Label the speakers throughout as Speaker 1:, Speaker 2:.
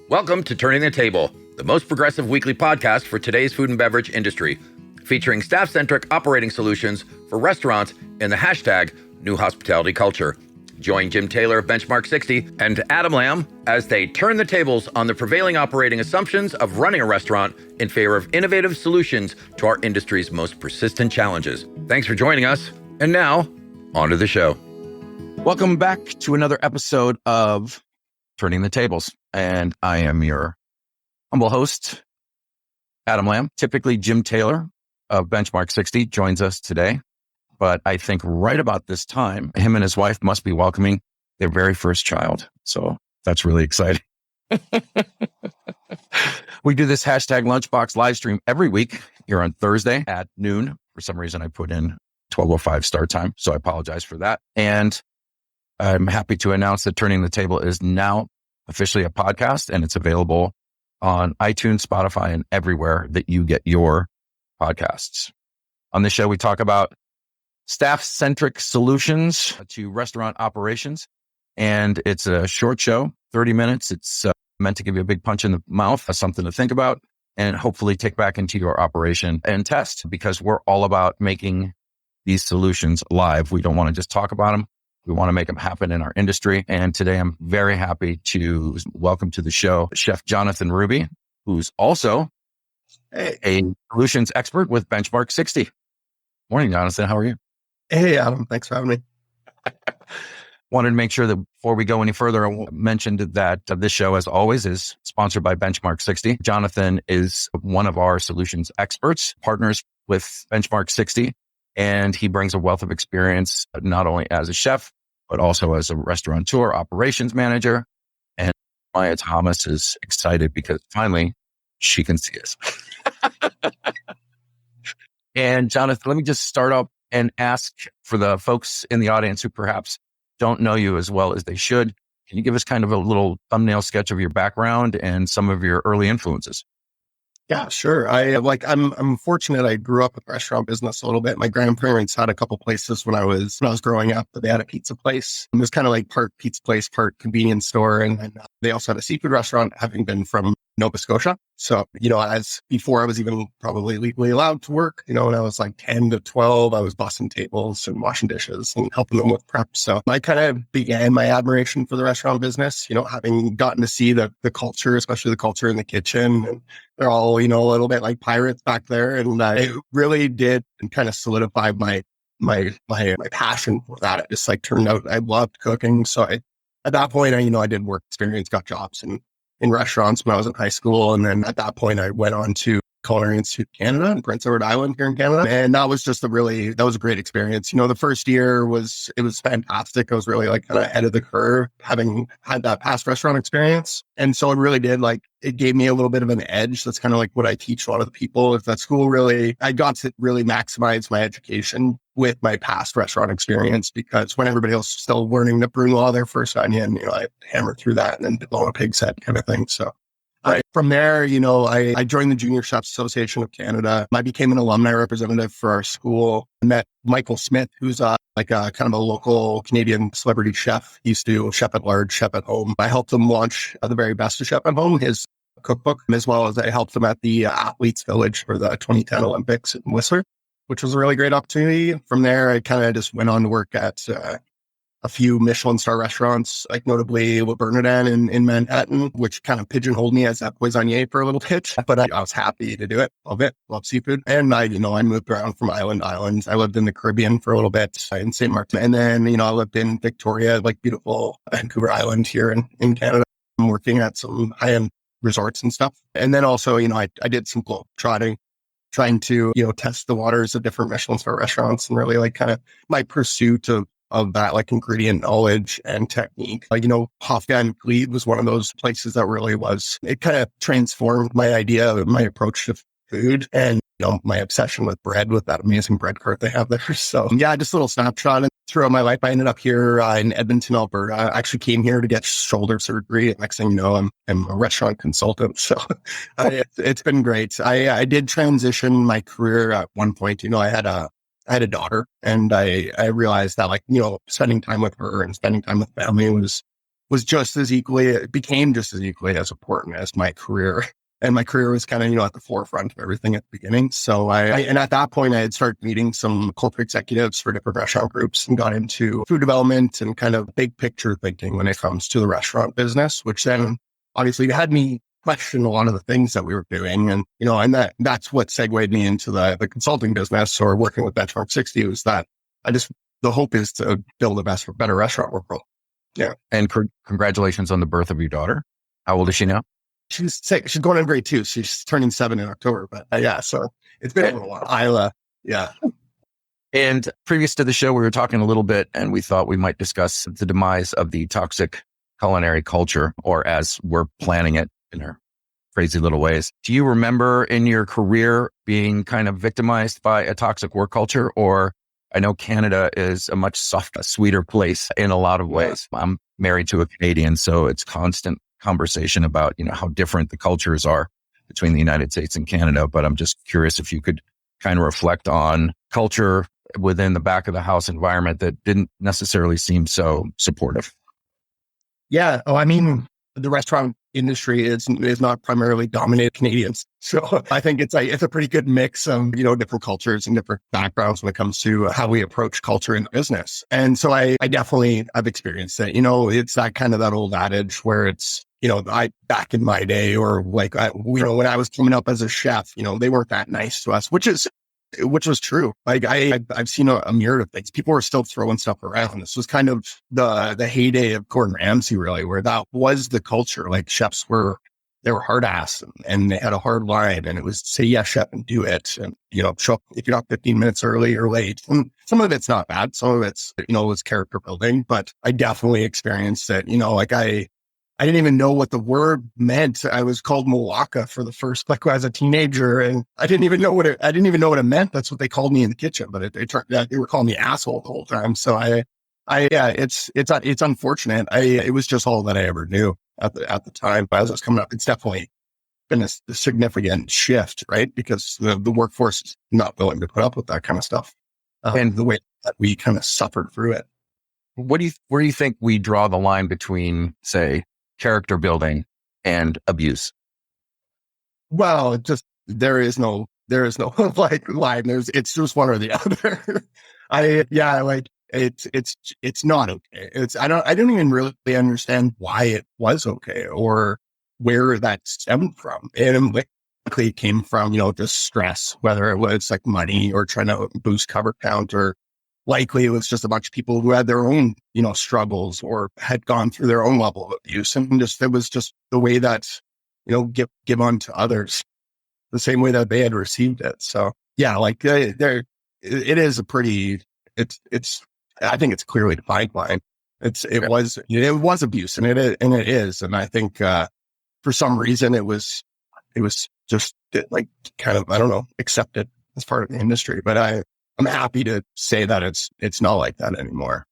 Speaker 1: Welcome to Turning the Table, the most progressive weekly podcast for today's food and beverage industry, featuring staff-centric operating solutions for restaurants in the hashtag New Hospitality Culture. Join Jim Taylor of Benchmark 60 and Adam Lamb as they turn the tables on the prevailing operating assumptions of running a restaurant in favor of innovative solutions to our industry's most persistent challenges. Thanks for joining us. And now, on to the show.
Speaker 2: Welcome back to another episode of Turning the Tables. And I am your humble host, Adam Lamb. Typically, Jim Taylor of Benchmark 60 joins us today. But I think right about this time, him and his wife must be welcoming their very first child. So that's really exciting. We do this hashtag Lunchbox live stream every week here on Thursday at noon. For some reason, I put in 12:05 start time, so I apologize for that. And I'm happy to announce that Turning the Table is now officially a podcast, and it's available on iTunes, Spotify, and everywhere that you get your podcasts. On this show, we talk about staff-centric solutions to restaurant operations. And it's a short show, 30 minutes. It's meant to give you a big punch in the mouth, something to think about, and hopefully take back into your operation and test, because we're all about making these solutions live. We don't want to just talk about them. We want to make them happen in our industry. And today I'm very happy to welcome to the show Chef Jonathan Ruby, who's also a solutions expert with Benchmark 60. Morning, Jonathan. How are you?
Speaker 3: Hey, Adam. Thanks for having me.
Speaker 2: Wanted to make sure that before we go any further, I mentioned that this show, as always, is sponsored by Benchmark 60. Jonathan is one of our solutions experts, partners with Benchmark 60, and he brings a wealth of experience, not only as a chef, but also as a restaurateur, operations manager. And Maya Thomas is excited because finally she can see us. And Jonathan, let me just start up and ask for the folks in the audience who perhaps don't know you as well as they should. Can you give us kind of a little thumbnail sketch of your background and some of your early influences?
Speaker 3: Yeah, sure. I'm fortunate. I grew up with restaurant business a little bit. My grandparents had a couple places when I was growing up. They had a pizza place. It was kind of like part pizza place, part convenience store. And then they also had a seafood restaurant, having been from Nova Scotia. So, as before I was even probably legally allowed to work, when I was like 10 to 12, I was bussing tables and washing dishes and helping them with prep. So I kind of began my admiration for the restaurant business, having gotten to see the culture, especially the culture in the kitchen. And they're all, a little bit like pirates back there. And it really did kind of solidify my passion for that. It just turned out I loved cooking. So at that point, I did work experience, got jobs in restaurants when I was in high school. And then at that point, I went on to Culinary Institute of Canada in Prince Edward Island here in Canada. And that was just that was a great experience. The first year was fantastic. I was really kind of ahead of the curve, having had that past restaurant experience. And so it really did it gave me a little bit of an edge. That's kind of what I teach a lot of the people. If that school I got to really maximize my education with my past restaurant experience, because when everybody else is still learning to brunoise their first onion, I hammered through that and then blow a pig's head kind of thing. So from there, I joined the Junior Chefs Association of Canada. I became an alumni representative for our school. I met Michael Smith, who's kind of a local Canadian celebrity chef. He used to do Chef at Large, Chef at Home. I helped him launch the very best of Chef at Home, his cookbook, as well as I helped him at the Athletes Village for the 2010 Olympics in Whistler, which was a really great opportunity. From there, I kind of just went on to work at a few Michelin star restaurants, notably Le Bernardin in Manhattan, which kind of pigeonholed me as a poissonnier for a little bit. But I was happy to do it. Love it. Love seafood. And I moved around from island to island. I lived in the Caribbean for a little bit in St. Martin. And then, I lived in Victoria, beautiful Vancouver Island here in Canada. I'm working at some high-end resorts and stuff. And then also, I did some globe trotting, trying to, test the waters of different Michelin star restaurants, and really kind of my pursuit of that ingredient knowledge and technique. Hofgang Glied was one of those places that really it kind of transformed my idea, my approach to food, and my obsession with bread, with that amazing bread cart they have there. So yeah, just a little snapshot. And throughout my life, I ended up here in Edmonton, Alberta. I actually came here to get shoulder surgery. Next thing you know, I'm a restaurant consultant. So it's been great. I did transition my career at one point. I had a daughter, and I realized that spending time with her and spending time with family was it became just as equally as important as my career. And my career was kind of, at the forefront of everything at the beginning. So and at that point I had started meeting some corporate executives for different restaurant groups and got into food development and kind of big picture thinking when it comes to the restaurant business, which then obviously had me question a lot of the things that we were doing. And, that's what segued me into the consulting business or working with Benchmark 60 was that the hope is to build a better restaurant world. Yeah.
Speaker 2: And congratulations on the birth of your daughter. How old is she now?
Speaker 3: She's 6. She's going in grade 2. She's turning 7 in October. But yeah, so it's been a little while. Isla, yeah.
Speaker 2: And previous to the show, we were talking a little bit and we thought we might discuss the demise of the toxic culinary culture, or as we're planning it in our crazy little ways. Do you remember in your career being kind of victimized by a toxic work culture? Or I know Canada is a much softer, sweeter place in a lot of ways. Yeah. I'm married to a Canadian, so it's constant conversation about, how different the cultures are between the United States and Canada. But I'm just curious if you could kind of reflect on culture within the back of the house environment that didn't necessarily seem so supportive.
Speaker 3: Yeah. Oh, I mean, the restaurant industry is not primarily dominated Canadians. So I think it's a pretty good mix of, different cultures and different backgrounds when it comes to how we approach culture in business. And so I've experienced it. It's that kind of that old adage where it's, back in my day or when I was coming up as a chef, they weren't that nice to us, which was true. Like I've seen a myriad of things. People were still throwing stuff around. This was kind of the heyday of Gordon Ramsay, really, where that was the culture. Like chefs they were hard ass and they had a hard line, and it was say yes, chef, and do it. And show up if you're not 15 minutes early or late. And some of it's not bad. Some of it's was character building. But I definitely experienced it. I didn't even know what the word meant. I was called Malacca for the first, as a teenager, and I didn't even know what it meant. That's what they called me in the kitchen, but it turned out they were calling me asshole the whole time. So it's unfortunate. It was just all that I ever knew at the time. But as I was coming up, it's definitely been a significant shift, right? Because the workforce is not willing to put up with that kind of stuff, and the way that we kind of suffered through it.
Speaker 2: Where do you think we draw the line between, say, character building and abuse?
Speaker 3: Well, there is no like line. It's just one or the other. It's not okay. I don't even really understand why it was okay or where that stemmed from. And likely it came from, just stress, whether it was like money or trying to boost cover count, or likely it was just a bunch of people who had their own, struggles or had gone through their own level of abuse. And it was just the way that, give on to others the same way that they had received it. So yeah, like it is a pretty, I think it's clearly defined line. It was abuse, and it is. And I think, for some reason it was just like kind of, I don't know, accepted as part of the industry, but I'm happy to say that it's not like that anymore.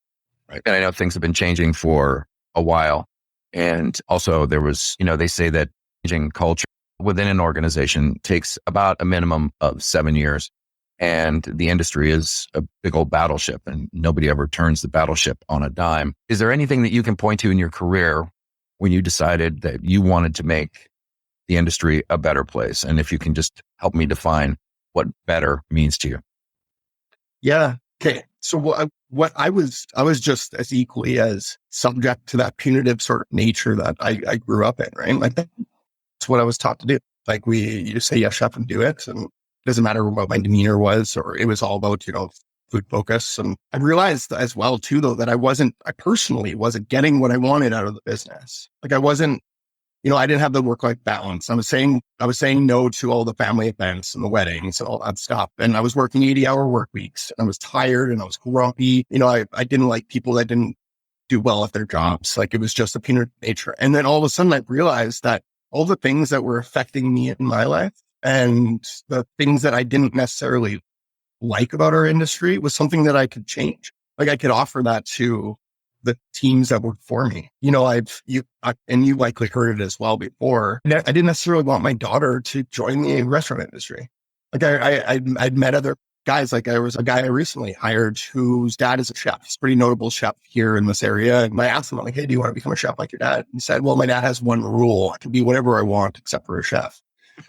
Speaker 2: Right. And I know things have been changing for a while. And also there was, they say that changing culture within an organization takes about a minimum of 7 years. And the industry is a big old battleship, and nobody ever turns the battleship on a dime. Is there anything that you can point to in your career when you decided that you wanted to make the industry a better place? And if you can just help me define what better means to you.
Speaker 3: Yeah. Okay. So what I was just as equally as subject to that punitive sort of nature that I grew up in, right? Like that's what I was taught to do. Like you say yes, chef, and do it. And it doesn't matter what my demeanor was, or it was all about, food focus. And I realized as well too, though, that I personally wasn't getting what I wanted out of the business. Like I wasn't, I didn't have the work-life balance. I was saying no to all the family events and the weddings and all that stuff. And I was working 80-hour work weeks, and I was tired and I was grumpy. I didn't like people that didn't do well at their jobs. Like it was just a punitive nature. And then all of a sudden I realized that all the things that were affecting me in my life and the things that I didn't necessarily like about our industry was something that I could change. Like I could offer that to the teams that work for me. And you likely heard it as well before. I didn't necessarily want my daughter to join the restaurant industry. Like I'd met other guys, like there was a guy I recently hired whose dad is a chef. He's a pretty notable chef here in this area. And I asked him, I'm like, hey, do you want to become a chef like your dad? He said, well, my dad has one rule. I can be whatever I want except for a chef.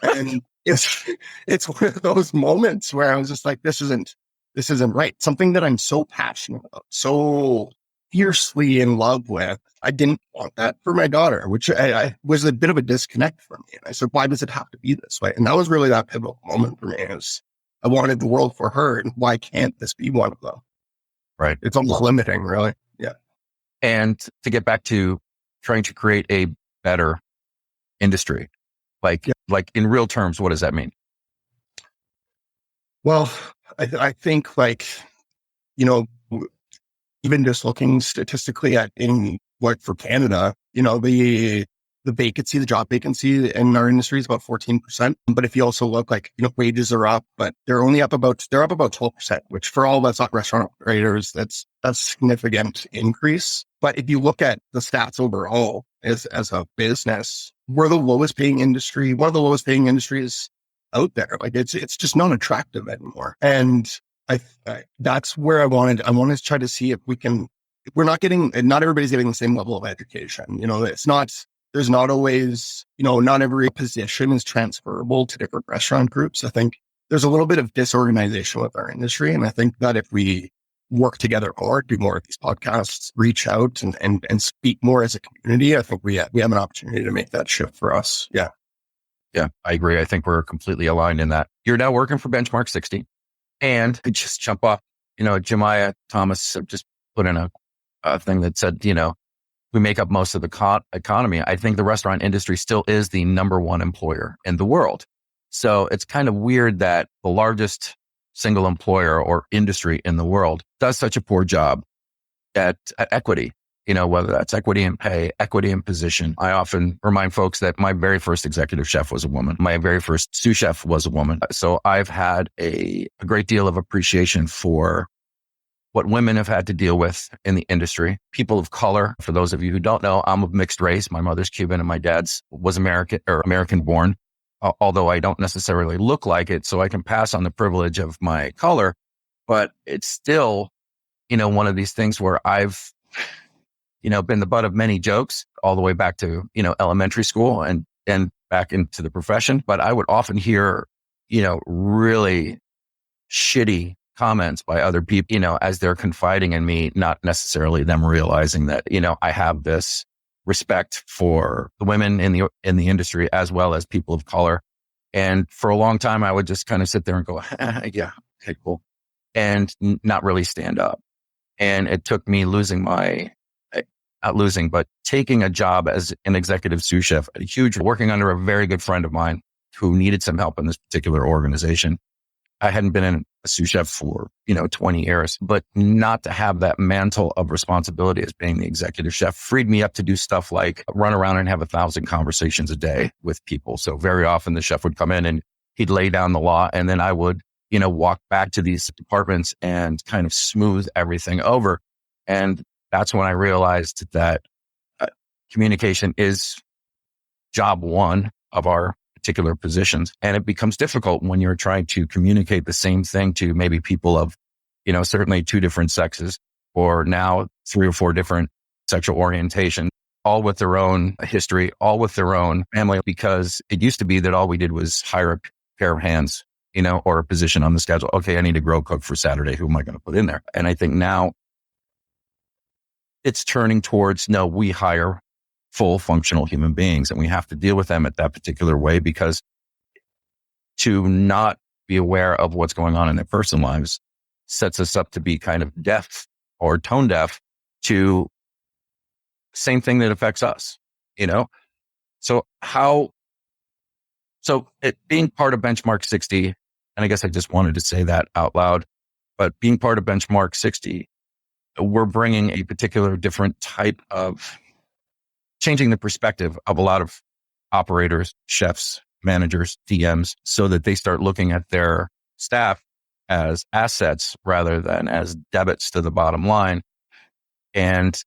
Speaker 3: And it's one of those moments where I was just like, this isn't right. Something that I'm so passionate about, so fiercely in love with. I didn't want that for my daughter, which I was a bit of a disconnect for me. And I said, why does it have to be this way? And that was really that pivotal moment for me. Is I wanted the world for her, and why can't this be one of them?
Speaker 2: Right.
Speaker 3: It's almost limiting, really. Yeah.
Speaker 2: And to get back to trying to create a better industry, like in real terms, what does that mean?
Speaker 3: Well, I think even just looking statistically at for Canada, the job vacancy in our industry is about 14%. But if you also look wages are up, but they're up about 12%, which for all of us restaurant operators, that's a significant increase. But if you look at the stats overall as a business, we're the lowest paying industry, one of the lowest paying industries out there. Like it's just not attractive anymore. And that's where I wanted to try to see if we can, not everybody's getting the same level of education. There's not always, not every position is transferable to different restaurant groups. I think there's a little bit of disorganization with our industry. And I think that if we work together more, do more of these podcasts, reach out and speak more as a community, I think we have an opportunity to make that shift for us. Yeah.
Speaker 2: Yeah, I agree. I think we're completely aligned in that. You're now working for Benchmark 60. And I just jump off, Jemiah Thomas just put in a thing that said, we make up most of the economy. I think the restaurant industry still is the number one employer in the world. So it's kind of weird that the largest single employer or industry in the world does such a poor job at equity, whether that's equity in pay, equity in position. I often remind folks that my very first executive chef was a woman. My very first sous chef was a woman. So I've had a great deal of appreciation for what women have had to deal with in the industry. People of color, for those of you who don't know, I'm of mixed race. My mother's Cuban and my dad's was American born, although I don't necessarily look like it. So I can pass on the privilege of my color, but it's still, one of these things where I've, been the butt of many jokes all the way back to, elementary school and back into the profession. But I would often hear, really shitty comments by other people, as they're confiding in me, not necessarily them realizing that, I have this respect for the women in the industry as well as people of color. And for a long time, I would just kind of sit there and go, yeah, okay, cool. And not really stand up. And it took me taking a job as an executive sous chef at working under a very good friend of mine who needed some help in this particular organization. I hadn't been a sous chef for, 20 years, but not to have that mantle of responsibility as being the executive chef freed me up to do stuff like run around and have 1,000 conversations a day with people. So very often the chef would come in and he'd lay down the law, and then I would, walk back to these departments and kind of smooth everything over. And that's when I realized that communication is job one of our particular positions. And it becomes difficult when you're trying to communicate the same thing to maybe people of, certainly 2 different sexes, or now 3 or 4 different sexual orientation, all with their own history, all with their own family, because it used to be that all we did was hire a pair of hands, or a position on the schedule. Okay, I need a grill cook for Saturday. Who am I going to put in there? And I think now it's turning towards, no, we hire full functional human beings, and we have to deal with them at that particular way, because to not be aware of what's going on in their personal lives sets us up to be kind of deaf or tone deaf to same thing that affects us, So it being part of Benchmark 60, and I guess I just wanted to say that out loud, but being part of Benchmark 60, we're bringing a particular different type of changing the perspective of a lot of operators, chefs, managers, DMs, so that they start looking at their staff as assets rather than as debits to the bottom line. And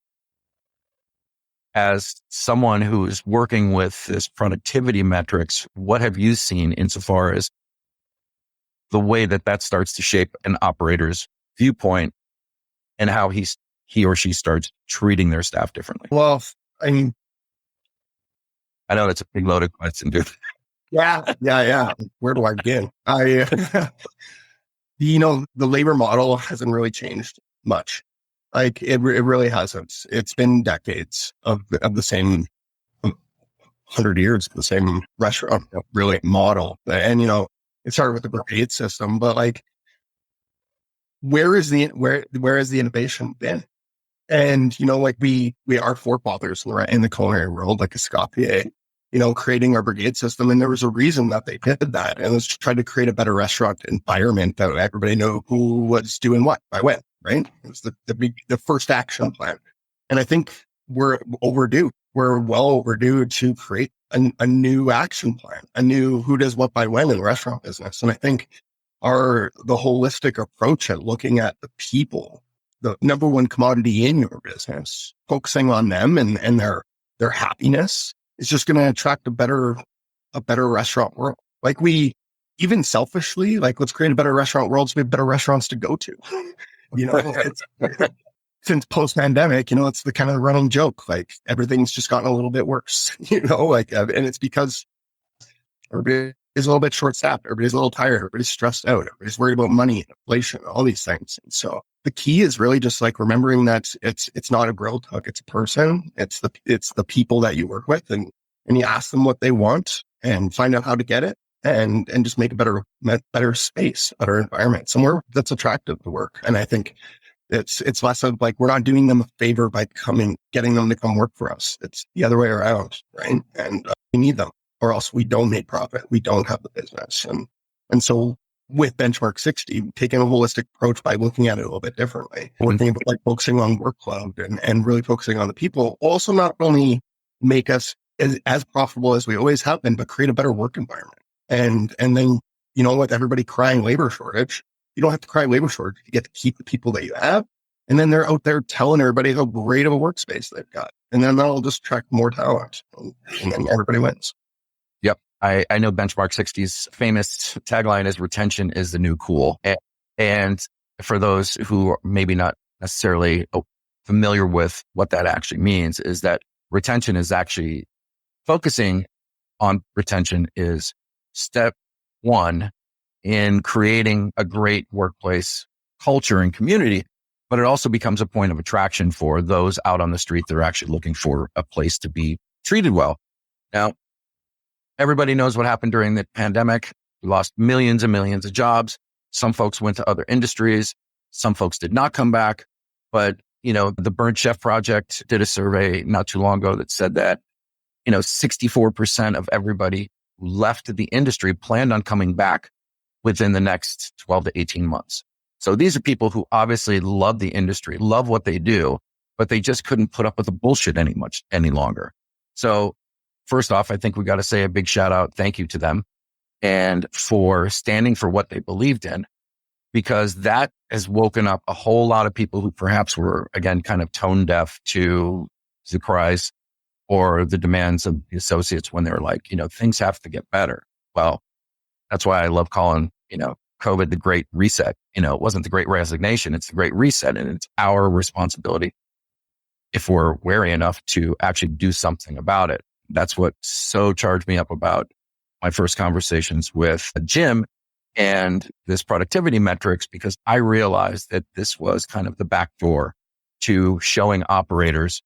Speaker 2: as someone who's working with this productivity metrics, what have you seen insofar as the way that starts to shape an operator's viewpoint and how he or she starts treating their staff differently?
Speaker 3: Well, I mean,
Speaker 2: I know that's a big loaded question, dude.
Speaker 3: yeah. Where do I begin? The labor model hasn't really changed much. Like it really hasn't. It's been decades of the same 100 years, the same restaurant really model. And, it started with the brigade system, but like, where is the innovation been? And, like we our forefathers were in the culinary world, like Escoffier, creating our brigade system. And there was a reason that they did that. And it was to try to create a better restaurant environment that everybody knew who was doing what by when, right? It was the first action plan. And I think we're overdue. We're well overdue to create a new action plan, a new who does what by when in the restaurant business. And I think the holistic approach at looking at the people, the number one commodity in your business, focusing on them and their happiness is just going to attract a better restaurant world. Like even selfishly, like let's create a better restaurant world so we have better restaurants to go to. Since post-pandemic, it's the kind of running joke, like everything's just gotten a little bit worse, and it's because everybody is a little bit short-staffed, everybody's a little tired, everybody's stressed out, everybody's worried about money, inflation, all these things. And so the key is really just like remembering that it's not a grill cook, it's a person, it's the people that you work with, and you ask them what they want and find out how to get it, and just make a better space, better environment, somewhere that's attractive to work. And I think it's less of like, we're not doing them a favor by getting them to come work for us. It's the other way around, right? And we need them, or else we don't make profit. We don't have the business. And so with Benchmark 60, taking a holistic approach by looking at it a little bit differently, looking at like focusing on workload and really focusing on the people, also not only make us as profitable as we always have been, but create a better work environment. And then, with everybody crying labor shortage, you don't have to cry labor shortage. You get to keep the people that you have. And then they're out there telling everybody how great of a workspace they've got. And then that'll just attract more talent. And then everybody wins.
Speaker 2: Yep. I know Benchmark 60's famous tagline is retention is the new cool. And for those who are maybe not necessarily familiar with what that actually means, is that retention is actually focusing on retention is step one in creating a great workplace culture and community, but it also becomes a point of attraction for those out on the street that are actually looking for a place to be treated well. Now, everybody knows what happened during the pandemic. We lost millions and millions of jobs. Some folks went to other industries. Some folks did not come back. But, the Burnt Chef Project did a survey not too long ago that said that, 64% of everybody who left the industry planned on coming back within the next 12 to 18 months. So these are people who obviously love the industry, love what they do, but they just couldn't put up with the bullshit any longer. So first off, I think we got to say a big shout out, thank you to them, and for standing for what they believed in, because that has woken up a whole lot of people who perhaps were, again, kind of tone deaf to the cries or the demands of the associates when they were like, things have to get better. Well, that's why I love calling, COVID the Great Reset. It wasn't the Great Resignation. It's the Great Reset. And it's our responsibility, if we're wary enough, to actually do something about it. That's what so charged me up about my first conversations with Jim and this productivity metrics, because I realized that this was kind of the back door to showing operators,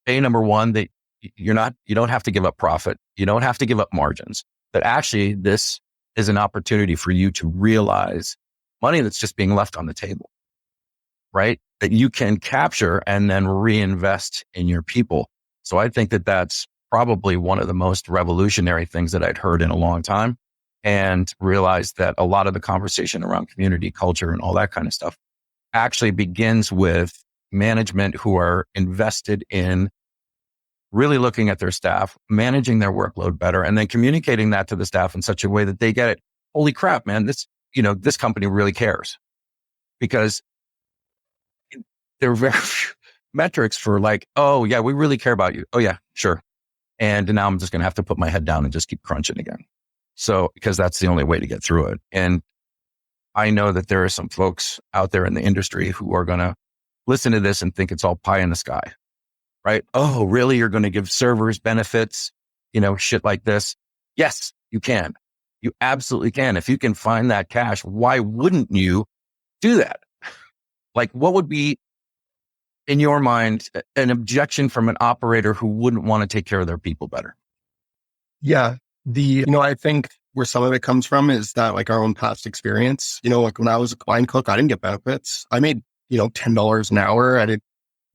Speaker 2: number one, that you don't have to give up profit. You don't have to give up margins. That actually this is an opportunity for you to realize money that's just being left on the table, right? That you can capture and then reinvest in your people. So I think that that's probably one of the most revolutionary things that I'd heard in a long time, and realized that a lot of the conversation around community culture and all that kind of stuff actually begins with management who are invested in really looking at their staff, managing their workload better, and then communicating that to the staff in such a way that they get it. Holy crap, man, this company really cares, because there are very few metrics for like, oh yeah, we really care about you. Oh yeah, sure. And now I'm just going to have to put my head down and just keep crunching again. So, because that's the only way to get through it. And I know that there are some folks out there in the industry who are going to listen to this and think it's all pie in the sky, right? Oh, really? You're going to give servers benefits, shit like this? Yes, you can. You absolutely can. If you can find that cash, why wouldn't you do that? Like, what would be, in your mind, an objection from an operator who wouldn't want to take care of their people better?
Speaker 3: Yeah. I think where some of it comes from is that like our own past experience, like when I was a line cook, I didn't get benefits. I made, $10 an hour.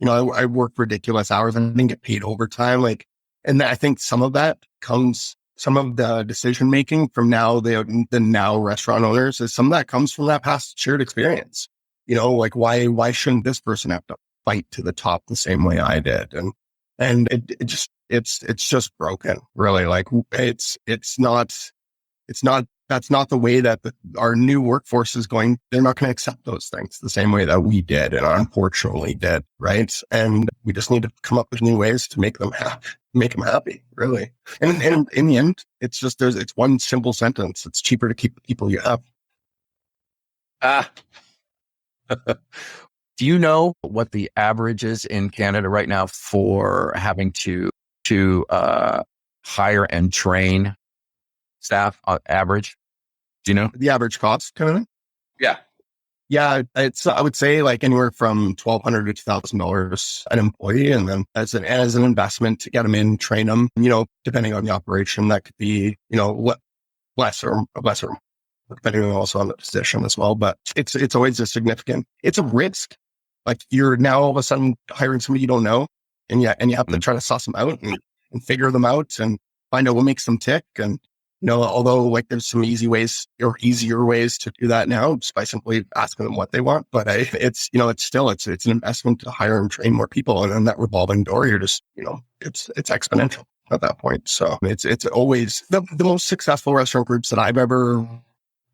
Speaker 3: I worked ridiculous hours and I didn't get paid overtime. And I think some of that comes, some of the decision making from now, the now restaurant owners, is some of that comes from that past shared experience. Like why shouldn't this person have to fight to the top the same way I did? And it's just broken, really. Like that's not the way that our new workforce is going. They're not going to accept those things the same way that we did and unfortunately did. Right. And we just need to come up with new ways to make them happy, really. And in the end, it's just, it's one simple sentence. It's cheaper to keep the people you have.
Speaker 2: Do you know what the average is in Canada right now for having to hire and train staff average? Do you know
Speaker 3: the average cost kind of thing?
Speaker 2: Yeah.
Speaker 3: Yeah. I would say like anywhere from $1,200 to $2,000 an employee. And then as an investment to get them in, train them, depending on the operation, that could be, less or depending also on the position as well. But it's always it's a risk. Like you're now all of a sudden hiring somebody you don't know, and you have to try to suss them out and figure them out and find out what makes them tick. And, although like there's some easier ways to do that now just by simply asking them what they want. But it's an investment to hire and train more people. And then that revolving door, you're just, it's exponential at that point. So it's always the most successful restaurant groups that I've ever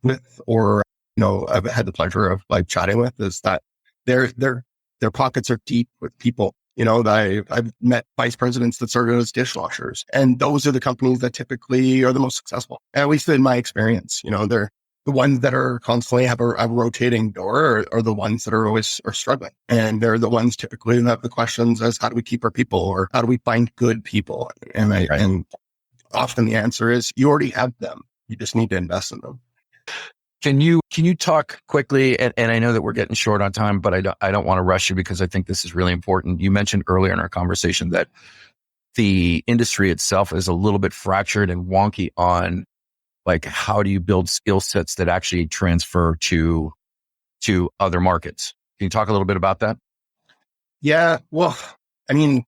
Speaker 3: with, or, I've had the pleasure of like chatting with, is that their pockets are deep with people. I've met vice presidents that started as dishwashers, and those are the companies that typically are the most successful, at least in my experience. They're the ones that are constantly have a rotating door are the ones that are struggling. And they're the ones typically that have the questions as how do we keep our people, or how do we find good people? And often the answer is you already have them. You just need to invest in them.
Speaker 2: Can you talk quickly? And I know that we're getting short on time, but I don't want to rush you because I think this is really important. You mentioned earlier in our conversation that the industry itself is a little bit fractured and wonky on like, how do you build skill sets that actually transfer to other markets? Can you talk a little bit about that?
Speaker 3: Yeah. Well, I mean,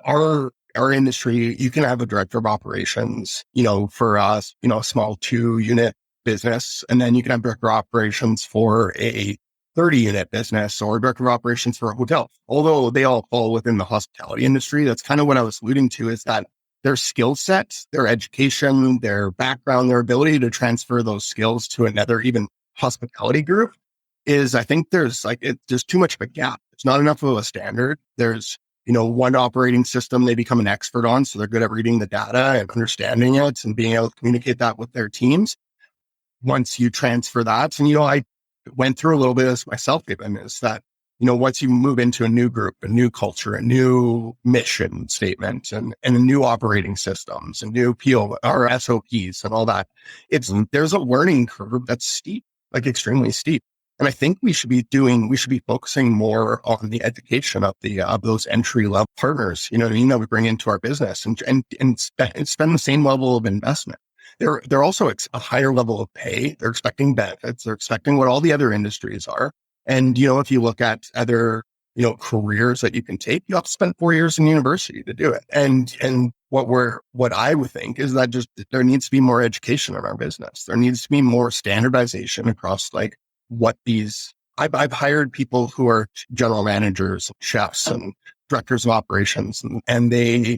Speaker 3: our industry, you can have a director of operations, for us, a small 2-unit business. And then you can have director of operations for a 30-unit business, or director of operations for a hotel. Although they all fall within the hospitality industry, that's kind of what I was alluding to, is that their skill sets, their education, their background, their ability to transfer those skills to another even hospitality group is, I think there's too much of a gap. It's not enough of a standard. There's, one operating system they become an expert on. So they're good at reading the data and understanding it and being able to communicate that with their teams. Once you transfer that, and, I went through a little bit of this myself, even, is that, once you move into a new group, a new culture, a new mission statement, and a new operating systems, and new PO or SOPs and all that, there's a learning curve that's steep, like extremely steep. And I think we should be focusing more on the education of those entry level partners, that we bring into our business, and spend the same level of investment. They're also a higher level of pay. They're expecting benefits. They're expecting what all the other industries are. And, if you look at other, careers that you can take, you have to spend 4 years in university to do it. And what I would think is that just there needs to be more education in our business. There needs to be more standardization across like what I've hired people who are general managers, chefs, and directors of operations, and they're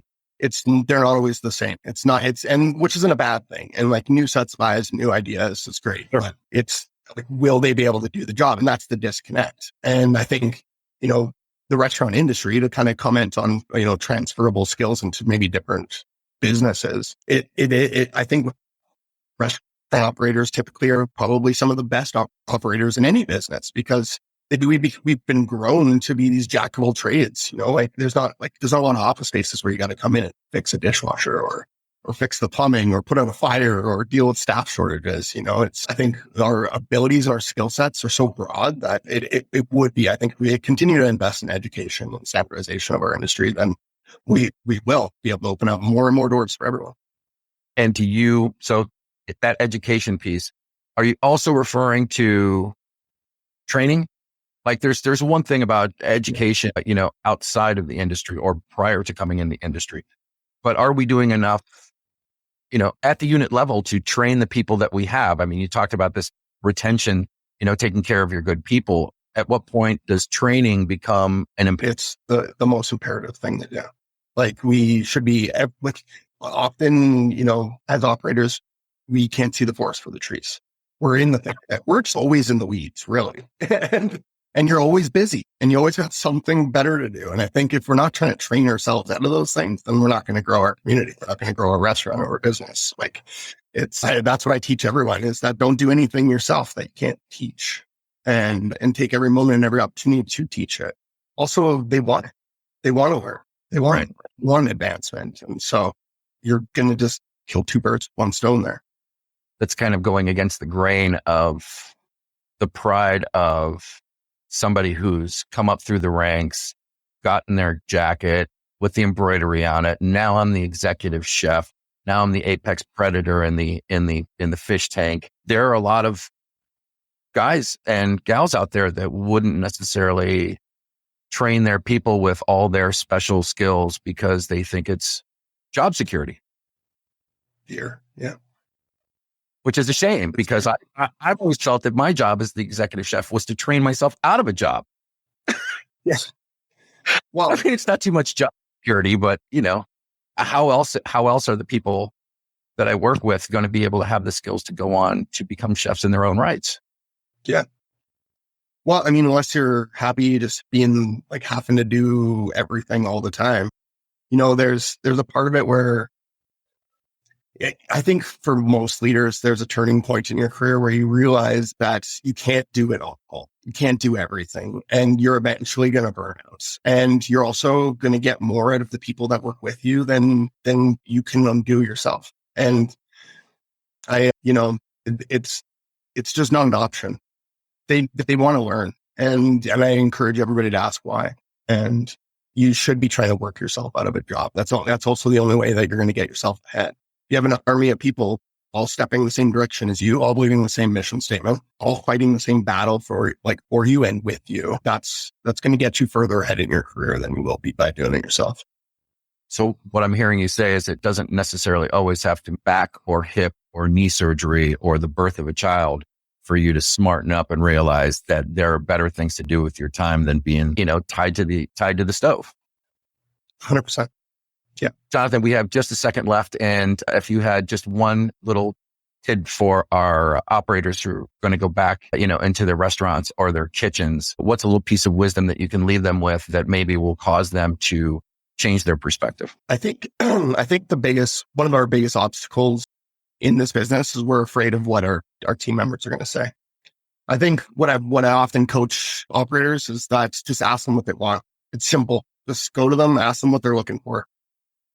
Speaker 3: not always the same. And which isn't a bad thing. And like new sets of eyes, new ideas is great, but it's like, will they be able to do the job? And that's the disconnect. And I think, the restaurant industry, to kind of comment on, transferable skills into maybe different businesses, I think And operators typically are probably some of the best operators in any business because we've been grown to be these jack of all trades. Like there's not a lot of office spaces where you got to come in and fix a dishwasher or fix the plumbing or put out a fire or deal with staff shortages. I think our abilities, our skill sets are so broad that it would be, I think if we continue to invest in education and standardization of our industry, then we will be able to open up more and more doors for everyone.
Speaker 2: And to you, so that education piece, are you also referring to training? Like there's one thing about education, outside of the industry or prior to coming in the industry, but are we doing enough, at the unit level to train the people that we have? I mean, you talked about this retention, taking care of your good people. At what point does training become
Speaker 3: It's the most imperative thing to do. Like we should be, often, as operators, we can't see the forest for the trees. We're in the thick of it. We're just always in the weeds, really. And you're always busy and you always got something better to do. And I think if we're not trying to train ourselves out of those things, then we're not going to grow our community. We're not going to grow our restaurant or our business. That's what I teach everyone is that don't do anything yourself that you can't teach and take every moment and every opportunity to teach it. Also, they want it. They want to learn. They want advancement. And so you're going to just kill two birds, one stone there.
Speaker 2: That's kind of going against the grain of the pride of somebody who's come up through the ranks, gotten their jacket with the embroidery on it. Now I'm the executive chef. Now I'm the apex predator in the fish tank. There are a lot of guys and gals out there that wouldn't necessarily train their people with all their special skills because they think it's job security.
Speaker 3: Fear, yeah.
Speaker 2: Which is a shame because I've always felt that my job as the executive chef was to train myself out of a job.
Speaker 3: Yes. Well,
Speaker 2: I mean, it's not too much job security, but how else are the people that I work with going to be able to have the skills to go on to become chefs in their own rights?
Speaker 3: Yeah. Well, I mean, unless you're happy just being having to do everything all the time, there's a part of it where I think for most leaders, there's a turning point in your career where you realize that you can't do it all. You can't do everything and you're eventually going to burn out. And you're also going to get more out of the people that work with you than you can undo yourself. And it's just not an option. They want to learn. And I encourage everybody to ask why. And you should be trying to work yourself out of a job. That's also the only way that you're going to get yourself ahead. You have an army of people all stepping the same direction as you, all believing the same mission statement, all fighting the same battle for you and with you. That's going to get you further ahead in your career than you will be by doing it yourself.
Speaker 2: So what I'm hearing you say is it doesn't necessarily always have to back or hip or knee surgery or the birth of a child for you to smarten up and realize that there are better things to do with your time than being, tied to the stove.
Speaker 3: 100%. Yeah.
Speaker 2: Jonathan, we have just a second left. And if you had just one little tip for our operators who are going to go back, into their restaurants or their kitchens, what's a little piece of wisdom that you can leave them with that maybe will cause them to change their perspective?
Speaker 3: I think one of our biggest obstacles in this business is we're afraid of what our team members are going to say. I think what I often coach operators is that just ask them what they want. It's simple. Just go to them, ask them what they're looking for.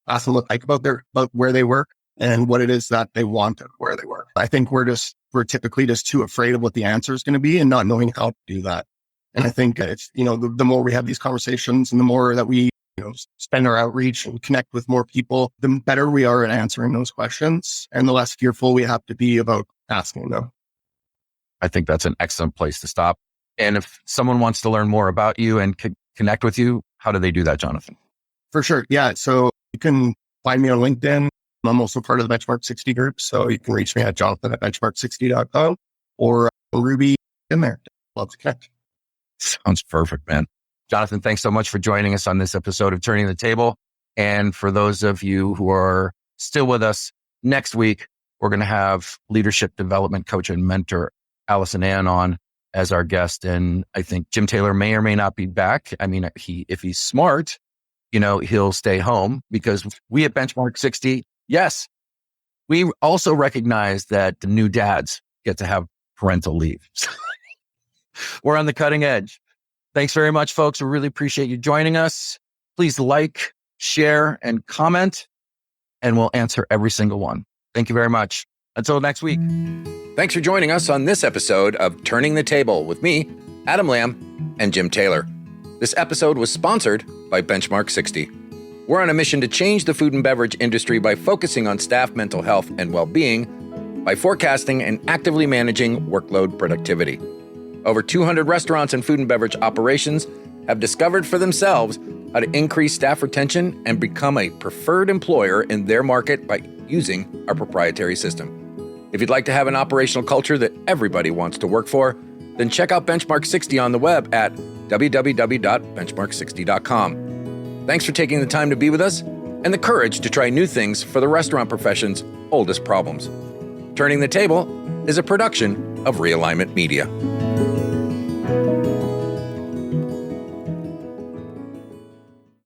Speaker 3: Ask them what they like about where they work and what it is that they want of where they work. I think we're typically just too afraid of what the answer is going to be and not knowing how to do that. And I think it's, the more we have these conversations and the more that we, spend our outreach and connect with more people, the better we are at answering those questions and the less fearful we have to be about asking them.
Speaker 2: I think that's an excellent place to stop. And if someone wants to learn more about you and connect with you, how do they do that, Jonathan?
Speaker 3: For sure. Yeah. So you can find me on LinkedIn. I'm also part of the Benchmark 60 group. So you can reach me at jonathan@benchmark60.com or Ruby in there. Love to connect.
Speaker 2: Sounds perfect, man. Jonathan, thanks so much for joining us on this episode of Turning the Table. And for those of you who are still with us, next week, we're going to have leadership development coach and mentor Allison Ann on as our guest. And I think Jim Taylor may or may not be back. I mean, if he's smart, he'll stay home because we at Benchmark 60, yes, We also recognize that the new dads get to have parental leave. We're on the cutting edge. Thanks very much, folks. We really appreciate you joining us. Please like, share, and comment, and we'll answer every single one. Thank you very much. Until next week.
Speaker 1: Thanks for joining us on this episode of Turning the Table with me, Adam Lamb, and Jim Taylor. This episode was sponsored by Benchmark 60. We're on a mission to change the food and beverage industry by focusing on staff mental health and well-being, by forecasting and actively managing workload productivity. Over 200 restaurants and food and beverage operations have discovered for themselves how to increase staff retention and become a preferred employer in their market by using our proprietary system. If you'd like to have an operational culture that everybody wants to work for, then check out Benchmark 60 on the web at www.benchmark60.com. Thanks for taking the time to be with us and the courage to try new things for the restaurant profession's oldest problems. Turning the Table is a production of Realignment Media.